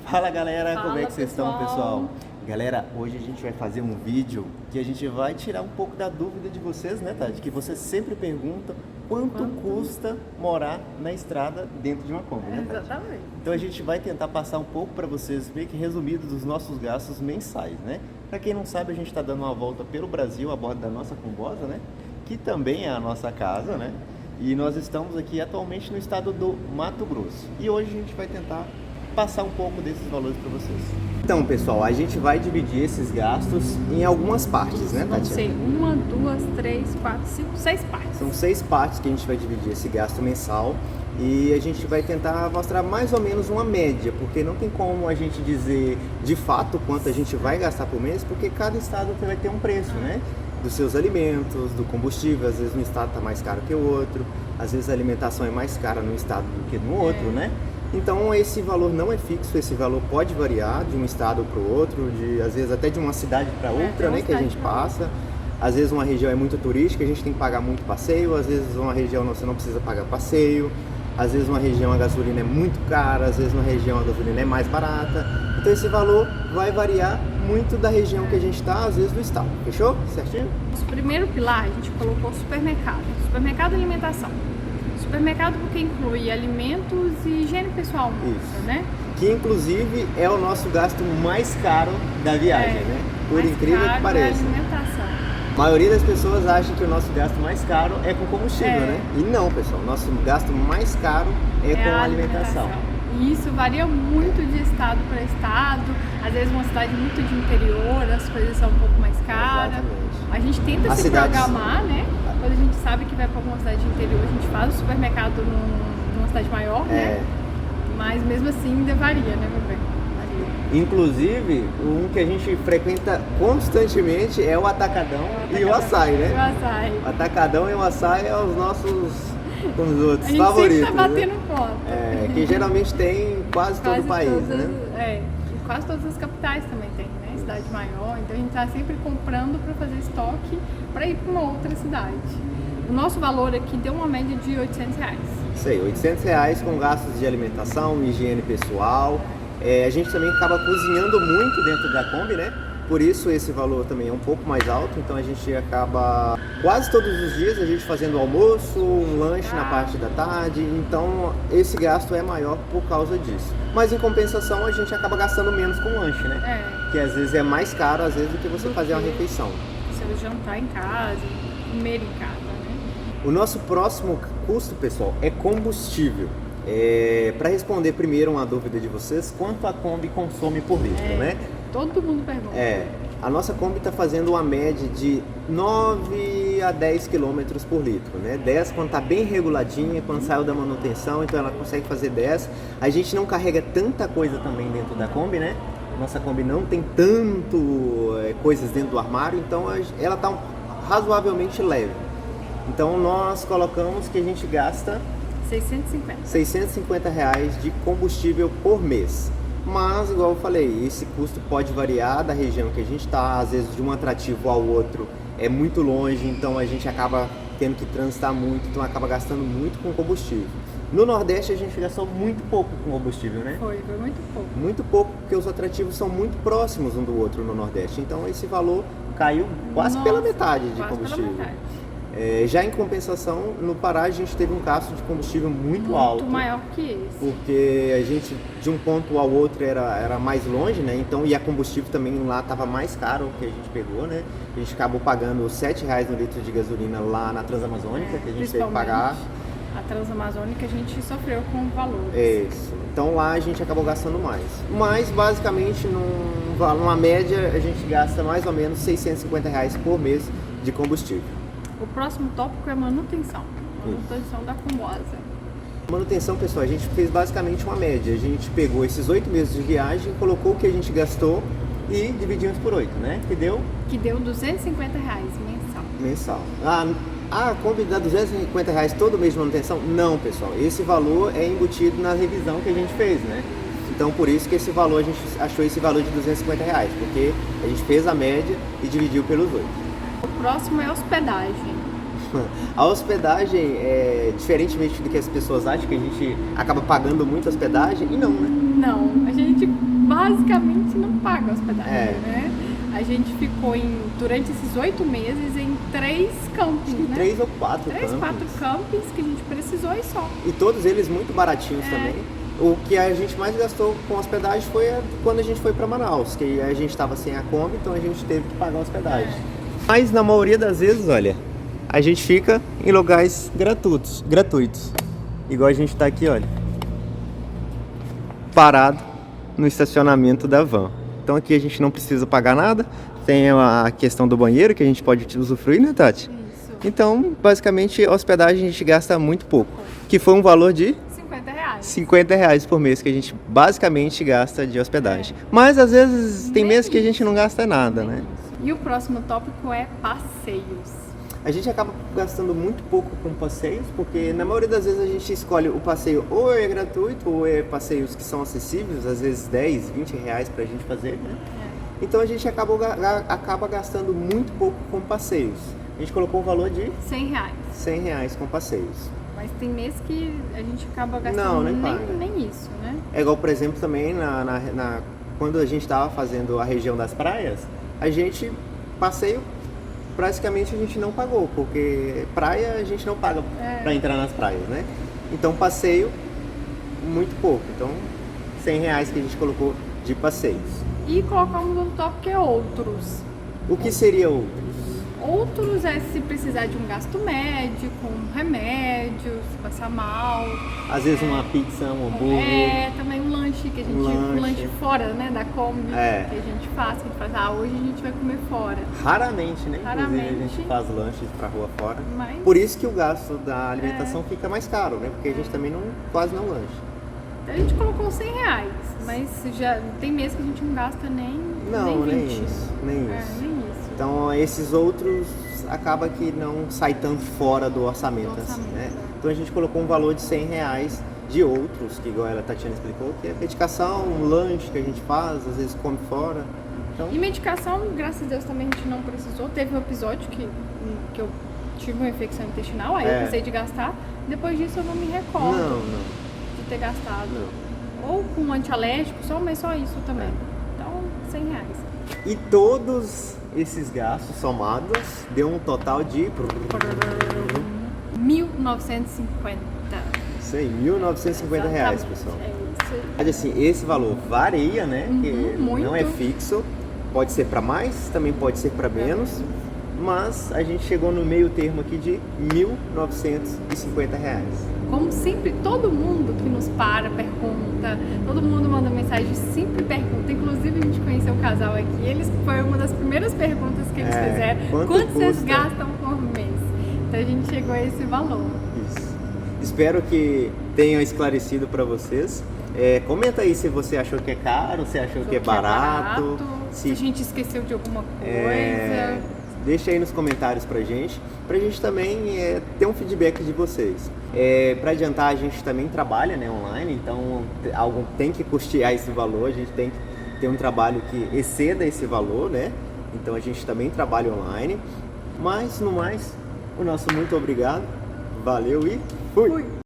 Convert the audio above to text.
Fala galera, Fala, como é que vocês estão, pessoal? pessoal? Galera, hoje a gente vai fazer um vídeo que a gente vai tirar um pouco da dúvida de vocês, né, Tati? Que vocês sempre perguntam quanto custa morar na estrada dentro de uma Kombi, né, Tati? Exatamente. Então a gente vai tentar passar um pouco para vocês, meio que resumido dos nossos gastos mensais, né? Para quem não sabe, a gente está dando uma volta pelo Brasil a bordo da nossa Kombosa, né? Que também é a nossa casa, né? E nós estamos aqui atualmente no estado do Mato Grosso. E hoje a gente vai tentar passar um pouco desses valores para vocês. Então, pessoal, a gente vai dividir esses gastos em algumas partes, né, Vão Tatiana? ser 1, 2, 3, 4, 5, 6 partes. São 6 partes que a gente vai dividir esse gasto mensal e a gente vai tentar mostrar mais ou menos uma média, porque não tem como a gente dizer de fato quanto a gente vai gastar por mês, porque cada estado vai ter um preço, né? Dos seus alimentos, do combustível, às vezes um estado está mais caro que o outro, às vezes a alimentação é mais cara num estado do que no outro, né? Então esse valor não é fixo, esse valor pode variar de um estado para o outro, às vezes até de uma cidade para outra, né, que a gente passa. Às vezes uma região é muito turística, a gente tem que pagar muito passeio, às vezes uma região você não precisa pagar passeio, às vezes uma região a gasolina é muito cara, às vezes uma região a gasolina é mais barata. Então esse valor vai variar muito da região que a gente está, às vezes do estado. Fechou? Certinho? O primeiro pilar a gente colocou supermercado. Supermercado e alimentação. Supermercado porque inclui alimentos e higiene pessoal, né? Que inclusive é o nosso gasto mais caro da viagem, né? Por incrível que pareça. Alimentação. A maioria das pessoas acha que o nosso gasto mais caro é com combustível, né? E não, pessoal, o nosso gasto mais caro é com a alimentação. E isso varia muito de estado para estado. Às vezes uma cidade muito de interior, as coisas são um pouco mais caras. Exatamente. A gente tenta se programar, né? Quando a gente sabe que vai para alguma cidade de interior, a gente faz o supermercado numa cidade maior, né? Mas mesmo assim ainda varia, né, meu bem? Varia. Inclusive, um que a gente frequenta constantemente é o Atacadão e o Açaí, né? E o açaí. O Atacadão e o Açaí é os nossos A gente favoritos, sempre tá batendo ponto. Que geralmente tem quase todo o país, né? E quase todas as capitais também tem, né? Cidade maior, então a gente tá sempre comprando para fazer estoque para ir para uma outra cidade. O nosso valor aqui deu uma média de R$800. Isso aí, R$800 com gastos de alimentação, higiene pessoal. A gente também acaba cozinhando muito dentro da Kombi, né? Por isso esse valor também é um pouco mais alto, então a gente acaba quase todos os dias a gente fazendo almoço, um lanche na parte da tarde, então esse gasto é maior por causa disso. Mas em compensação a gente acaba gastando menos com lanche, né? Que às vezes é mais caro às vezes do que você fazer uma refeição. Você jantar em casa, comer em casa, né? O nosso próximo custo, pessoal, é combustível. Para responder primeiro uma dúvida de vocês, quanto a Kombi consome por litro, né? Todo mundo pergunta. A nossa Kombi está fazendo uma média de 9 a 10 km por litro, né? 10 quando está bem reguladinha, quando saiu da manutenção, então ela consegue fazer 10. A gente não carrega tanta coisa também dentro da Kombi, né? Nossa Kombi não tem tanto coisas dentro do armário, então ela está razoavelmente leve. Então nós colocamos que a gente gasta R$650 de combustível por mês. Mas, igual eu falei, esse custo pode variar da região que a gente está, às vezes de um atrativo ao outro é muito longe, então a gente acaba tendo que transitar muito, então acaba gastando muito com combustível. No Nordeste a gente gastou muito pouco com combustível, né? Foi muito pouco. Muito pouco, porque os atrativos são muito próximos um do outro no Nordeste, então esse valor caiu quase pela metade de combustível. Já em compensação, no Pará a gente teve um gasto de combustível muito alto. Muito maior que esse. Porque a gente, de um ponto ao outro, era mais longe, né? Então, e a combustível também lá estava mais caro que a gente pegou, né? A gente acabou pagando R$7 no litro de gasolina lá na Transamazônica, que a gente teve que pagar. A Transamazônica a gente sofreu com valores. Isso. Então lá a gente acabou gastando mais. Mas, basicamente, numa média, a gente gasta mais ou menos R$650 por mês de combustível. O próximo tópico é manutenção. Manutenção da Kombosa. Manutenção, pessoal, a gente fez basicamente uma média. A gente pegou esses 8 meses de viagem, colocou o que a gente gastou e dividimos por 8, né? Que deu R$250 mensal. A Kombi dá R$250 todo mês de manutenção? Não, pessoal. Esse valor é embutido na revisão que a gente fez, né? Então, por isso que esse valor, a gente achou esse valor de R$250, porque a gente fez a média e dividiu pelos 8. O próximo é hospedagem. A hospedagem, diferentemente do que as pessoas acham, que a gente acaba pagando muito hospedagem, e não, né? Não, a gente basicamente não paga hospedagem, É. né? A gente ficou durante esses 8 meses em 3 campings, né? 3 ou 4 4 campings que a gente precisou e só. E todos eles muito baratinhos também. O que a gente mais gastou com hospedagem foi quando a gente foi para Manaus, que a gente estava sem a Kombi, então a gente teve que pagar a hospedagem. Mas na maioria das vezes, olha, a gente fica em lugares gratuitos. Igual a gente está aqui, olha, parado no estacionamento da van. Então aqui a gente não precisa pagar nada. Tem a questão do banheiro que a gente pode usufruir, né, Tati? Isso. Então, basicamente, a hospedagem a gente gasta muito pouco. Que foi um valor de R$50 por mês que a gente basicamente gasta de hospedagem. Mas às vezes tem meses que a gente não gasta nada, né? E o próximo tópico é passeios. A gente acaba gastando muito pouco com passeios, porque na maioria das vezes a gente escolhe o passeio ou é gratuito ou é passeios que são acessíveis, às vezes 10, 20 reais pra gente fazer, né? Então a gente acaba gastando muito pouco com passeios. A gente colocou um valor de R$100 com passeios. Mas tem mês que a gente acaba gastando Não, nem isso, né? É igual, por exemplo, também quando a gente estava fazendo a região das praias, passeio, praticamente a gente não pagou, porque praia a gente não paga para entrar nas praias, né? Então passeio, muito pouco. Então, R$100 que a gente colocou de passeios. E colocamos um tópico que é outros. O que seria outros? Outros é se precisar de um gasto médico, um remédio, se passar mal. Às vezes uma pizza, um hambúrguer. Também um lanche que a gente. Um lanche fora, né? Da Kombi que a gente faz. Que a gente faz, hoje a gente vai comer fora. Raramente, né? Raramente. Inclusive a gente faz lanches pra rua fora. Mas... Por isso que o gasto da alimentação fica mais caro, né? Porque a gente também quase não lancha. Então a gente colocou R$100, mas já tem mês que a gente não gasta nem 20. Nem isso. Então esses outros acaba que não sai tanto fora do orçamento, assim, né? Então a gente colocou um valor de R$100 de outros, que igual a Tatiana explicou, que é medicação, um lanche que a gente faz, às vezes come fora. Então... E medicação, graças a Deus, também a gente não precisou. Teve um episódio que eu tive uma infecção intestinal, aí eu precisei de gastar. Depois disso eu não me recordo de ter gastado. Ou com um antialérgico, mas só isso também. Então, R$100. E todos esses gastos somados deu um total de R$1.950. Isso aí, R$1.950, pessoal. É isso. Mas assim, esse valor varia, né? Que muito. Não é fixo. Pode ser para mais, também pode ser para menos. Mas a gente chegou no meio termo aqui de R$1.950. Como sempre, todo mundo que nos pergunta, todo mundo manda mensagem, sempre pergunta. Inclusive a gente conheceu um casal aqui, foi uma das primeiras perguntas que eles fizeram. Quanto vocês gastam por mês? Então a gente chegou a esse valor. Isso. Espero que tenha esclarecido para vocês. Comenta aí se você achou que é caro, se achou que é barato. Se a gente esqueceu de alguma coisa. Deixa aí nos comentários pra gente também ter um feedback de vocês. Para adiantar, a gente também trabalha, né, online, então algum tem que custear esse valor, a gente tem que ter um trabalho que exceda esse valor, né? Então a gente também trabalha online. Mas no mais, o nosso muito obrigado, valeu e fui!